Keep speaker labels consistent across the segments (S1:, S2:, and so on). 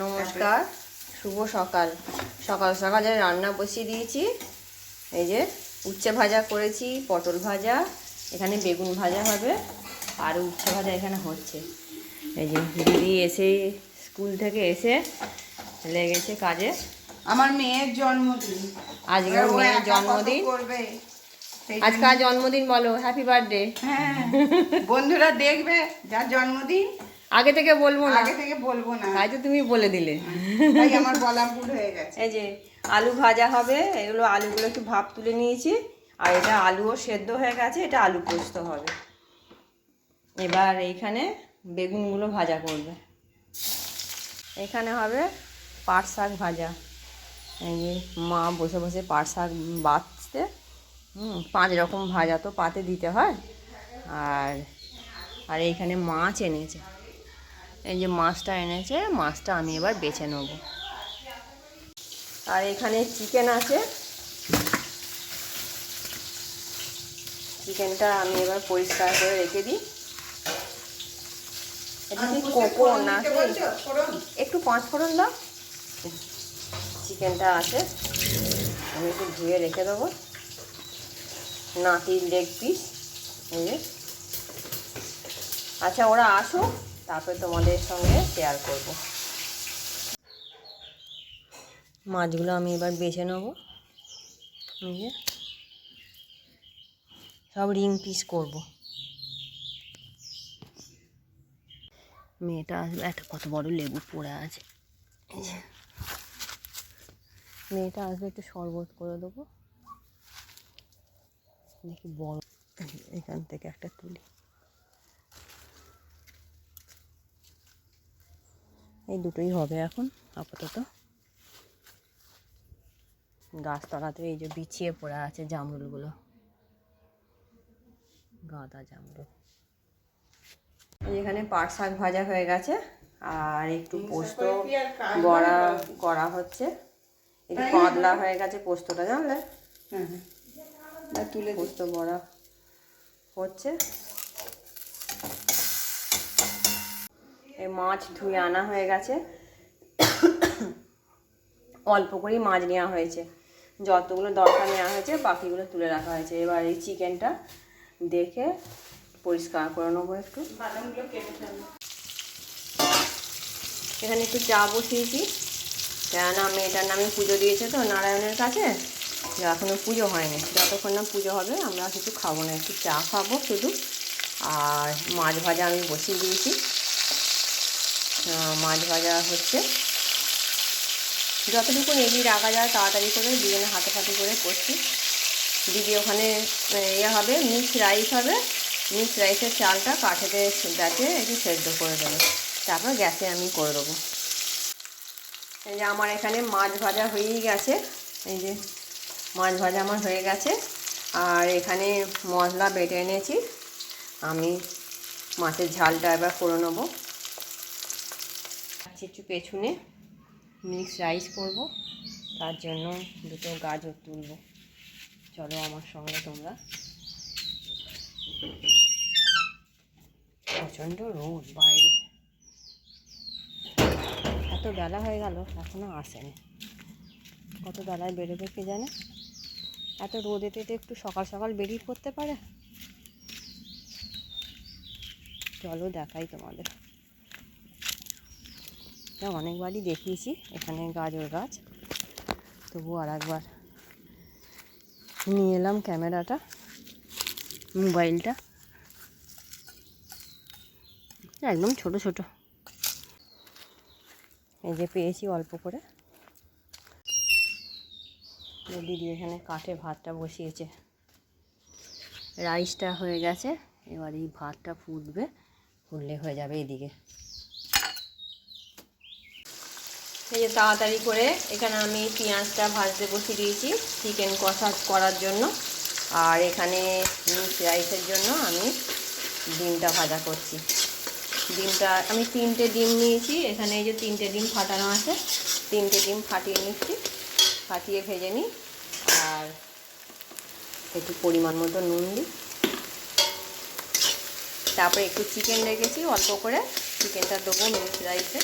S1: নমস্কার, শুভ সকাল। সকাল সকালে রান্না বসিয়ে দিয়েছি। এই যে উচ্ছে ভাজা করেছি, পটল ভাজা, এখানে বেগুন ভাজা হবে, আর উচ্ছে ভাজা এখানে হচ্ছে। এই যে দিদি এসে স্কুল থেকে এসে লেগেছে কাজে।
S2: আমার মেয়ের জন্মদিন,
S1: আজকে মেয়ের জন্মদিন। আজকে জন্মদিন বলো, হ্যাপি বার্থডে।
S2: হ্যাঁ, বন্ধুরা দেখবে যার জন্মদিন।
S1: আগে থেকে বলবো না,
S2: আগে থেকে বলবো না,
S1: তাই তো তুমি বলে দিলে।
S2: তাই আমার বলা ভুল হয়ে গেছে।
S1: এই যে আলু ভাজা হবে, এগুলো আলুগুলো একটু ভাপ তুলে নিয়েছি, আর এটা আলুও সেদ্ধ হয়ে গেছে, এটা আলু পোস্ত হবে। এবার এইখানে বেগুনগুলো ভাজা করবে। এখানে হবে পাট শাক ভাজা। এই যে মা বসে বসে পাট শাক বাছতে। 5 রকম ভাজা তো পাতে দিতে হয়। আর আর এইখানে মাছ এনেছে, এই যে মাছটা এনেছে, মাছটা আমি এবার বেছে নেব। আর এখানে চিকেন আছে, চিকেনটা আমি এবার পরিষ্কার করে রেখে দিই। এটা কি কোকো না, একটু 5 ফোড়ন দাও। চিকেনটা আছে, আমি একটু ধুয়ে রেখে দেবো। নাতির লেগ পিস, এই যে। আচ্ছা, ওরা আসুক, তারপরে তোমাদের সঙ্গে শেয়ার করব। মাছগুলো আমি এবার বেছে নেবো। এই যে সব রিং পিস করব। মেয়েটা আসবে, একটা কত বড় লেবু পড়ে আছে। এই যে মেয়েটা আসবে, একটু শরবত করে দেবো। দেখি বড়, এখান থেকে একটা তুলি। এই দুটোই হবে এখন আপাতত। গাছতলাতে এই যে বিছিয়ে পড়ে আছে জামরুলগুলো, গাঁদা জামরুল। এখানে পাট শাক ভাজা হয়ে গেছে, আর একটু পোস্ত বড়া করা হচ্ছে। একটু পাতলা হয়ে গেছে পোস্তটা, জানলে? তুলে পোস্ত বড়া হচ্ছে। এই মাছ ধুয়ে আনা হয়ে গেছে, অল্প করেই মাছ নেওয়া হয়েছে, যতগুলো দরকার নেওয়া হয়েছে বাকিগুলো তুলে রাখা হয়েছে। এবার এই চিকেনটা দেখে পরিষ্কার করে নেবো একটু। এখানে একটু চা বসিয়েছি, কেননা মেয়েটার নামে পুজো দিয়েছে তো নারায়ণের কাছে, এখনও পুজো হয়নি। যতক্ষণ না পুজো হবে আমরা কিছু খাবো না, একটু চা খাবো শুধু। আর মাছ ভাজা আমি বসিয়ে দিয়েছি, মাছ ভাজা হচ্ছে। যতটুকু এগি রাখা যায় তাড়াতাড়ি করে দুজনে হাতে হাতে করে করছি। দিদি ওখানে ইয়ে হবে, মিক্স রাইস হবে, মিক্স রাইসের চালটা কাঠেতে বেটে একটু সেদ্ধ করে দেবো, তারপর গ্যাসে আমি করে দেবো। এই যে আমার এখানে মাছ ভাজা হয়েই গেছে, এই যে মাছ ভাজা আমার হয়ে গেছে। আর এখানে মশলা বেটে এনেছি, আমি মাছের ঝালটা এবার করে নেবো। একটু পেছনে মিক্স রাইস করব, তার জন্য দুটো গাজর তুলব। চলো আমার সঙ্গে তোমরা। প্রচণ্ড রোদ বাইরে, এত বেলা হয়ে গেল এখনও আসেনি। কত বেলায় বেরোবে কে জানে, এত রোদেতে তো একটু সকাল সকাল বেরিয়ে পড়তে পারে। চলো দেখাই তোমাদের। অনেকবারই দেখিয়েছি এখানে গাজর গাছ, তবু আর একবার নিয়ে এলাম ক্যামেরাটা, মোবাইলটা। একদম ছোট ছোট, এই যে পেয়েছি অল্প করে। দিদি এখানে কাঠে ভাতটা বসিয়েছে, রাইসটা হয়ে গেছে, এবার এই ভাতটা ফুটবে, ফুটলে হয়ে যাবে এদিকে। এই যে তাড়াতাড়ি করে এখানে আমি পেঁয়াজটা ভাজতে বসিয়ে দিয়েছি চিকেন কষা করার জন্য। আর এখানে মিক্স রাইসের জন্য আমি ডিমটা ভাজা করছি। ডিমটা আমি 3টে ডিম নিয়েছি, এখানে এই যে 3টে ডিম ফাটানো আছে, 3টে ডিম ফাটিয়ে নিচ্ছি, ফাটিয়ে ভেজে নিই। আর একটু পরিমাণ মতো নুন দিই, তারপরে একটু চিকেন রেখেছি অল্প করে, চিকেনটা দেবো মিক্সড রাইসে।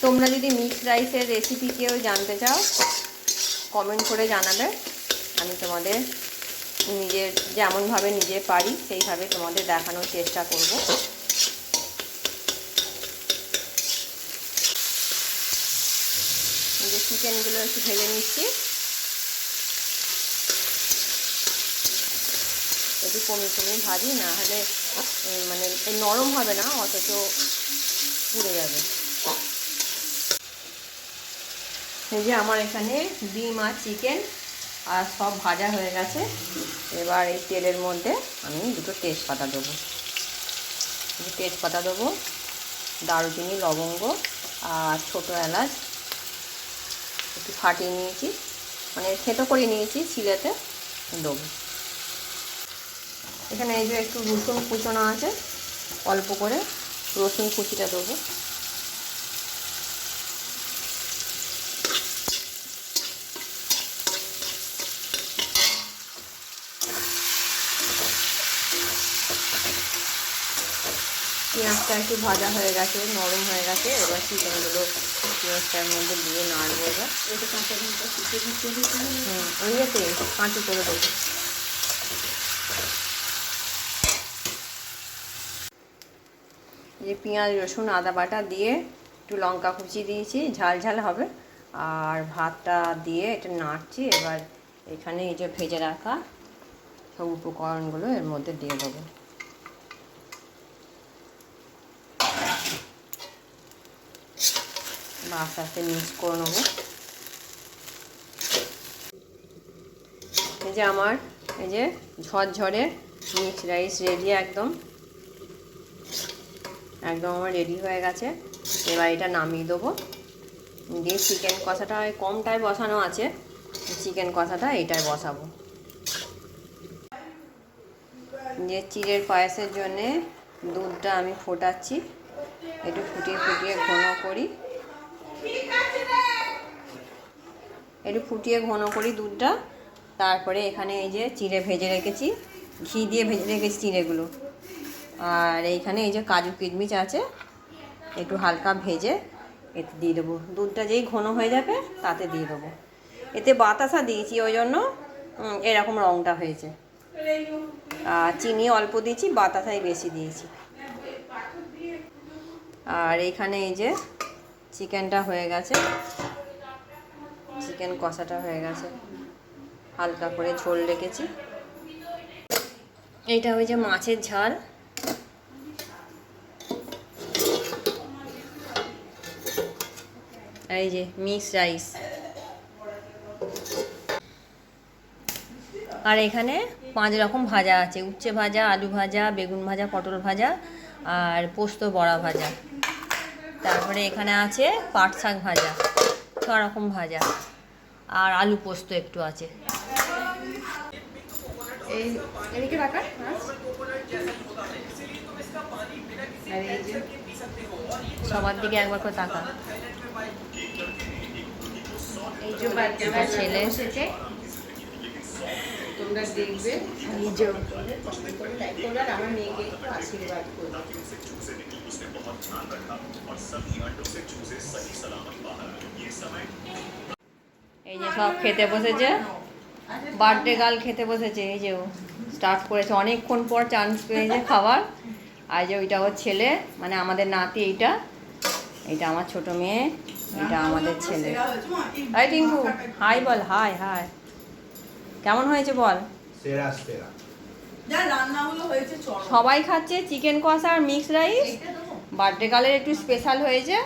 S1: তোমরা যদি মিক্সড রাইসের রেসিপি কেউ জানতে চাও কমেন্ট করে জানাবে, আমি তোমাদের যেমনভাবে নিজে পারি সেইভাবে তোমাদের দেখানোর চেষ্টা করব। যে চিকেনগুলো একটু ভেজে নিচ্ছি, একটু কমিয়ে ভাজি, না হলে মানে নরম হবে না, অথচ পুড়ে যাবে। এই যে আমার এখানে ডিম আর চিকেন আর সব ভাজা হয়ে গেছে। এবার এই তেলের মধ্যে আমি দুটো তেজপাতা দেবো, দারুচিনি, লবঙ্গ আর ছোটো এলাচ একটু ফাটিয়ে নিয়েছি, মানে থেতো করে নিয়েছি শিলেতে দেবো। এখানে এই যে একটু রসুন কুচনো আছে, অল্প করে রসুন কুচিটা দেবো। পেঁয়াজটা একটু ভাজা হয়ে গেছে, নরম হয়ে গেছে। এবার চিকেনগুলো পেঁয়াজটার মধ্যে দিয়ে নাড়বো। এবার ওই ইয়েতে কাঁচি করে দেবো। যে পেঁয়াজ, রসুন, আদা বাটা দিয়ে একটু লঙ্কা কুচি দিয়েছি, ঝাল ঝাল হবে। আর ভাতটা দিয়ে এটা নাড়ছি। এবার এখানে এই যে ভেজে রাখা সব উপকরণগুলো এর মধ্যে দিয়ে দেবো। আস্তে আস্তে মিক্স করে নেবো। এই যে আমার এই যে ঝরঝরে মিক্সড রাইস রেডি, একদম আমার রেডি হয়ে গেছে। এবার এটা নামিয়ে দেবো। দিয়ে চিকেন কষাটা কমটায় বসানো আছে, চিকেন কষাটা এটাই বসাবো। যে চিড়ের পায়েসের জন্যে দুধটা আমি ফোটাচ্ছি, একটু ফুটিয়ে ঘন করি দুধটা। তারপরে এখানে এই যে চিড়ে ভেজে রেখেছি, ঘি দিয়ে ভেজে রেখেছি চিড়েগুলো। আর এইখানে এই যে কাজু কিশমিশ আছে, একটু হালকা ভেজে এতে দিয়ে দেবো। দুধটা যেই ঘন হয়ে যাবে তাতে দিয়ে দেবো। এতে বাতাসা দিয়েছি, ওই জন্য এরকম রঙটা হয়েছে। আর চিনি অল্প দিয়েছি, বাতাসাই বেশি দিয়েছি। আর এইখানে এই যে চিকেনটা হয়ে গেছে, চিকেন কষাটা হয়ে গেছে, হালকা করে ঝোল রেখেছি। এইটা হয়েছে মাছের ঝাল। এই যে মিক্সড রাইস। আর এখানে 5 রকম ভাজা আছে, উচ্ছে ভাজা, আলু ভাজা, বেগুন ভাজা, পটল ভাজা আর পোস্ত বড়া ভাজা। তারপরে এখানে আছে পাট শাক ভাজা, 6 রকম ভাজা আর আলু পোস্ত একটু আছে।
S2: এই এদিকে রাখা
S1: সবার দিকে একবার করে তাকা।
S2: এই যে বাচ্চারা ছেলে এসেছে, তোমরা দেখবে নিজেও কমেন্ট করে লাইক করবে আর আমার মেয়েকে একটু আশীর্বাদ করবে।
S1: এই যে সব খেতে বসেছে, বার্থডে গার্ল খেতে বসেছে। এই যে ও স্টার্ট করেছে, অনেকক্ষণ পর চান্স পেয়েছে খাবার। আর যে ওইটা ওর ছেলে, মানে আমাদের নাতি। এইটা আমার ছোট মেয়ে, এটা আমাদের ছেলে। হাই টিঙ্কু, হাই বল, হাই হাই। কেমন হয়েছে বল? সবাই খাচ্ছে চিকেন কষা আর মিক্সড রাইস। বার্থডে গার্লের একটু স্পেশাল হয়েছে,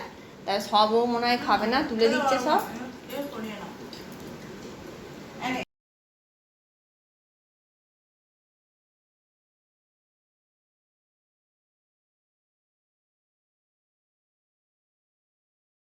S1: তাই সবও মনে হয় খাবে না, তুলে দিচ্ছে সব।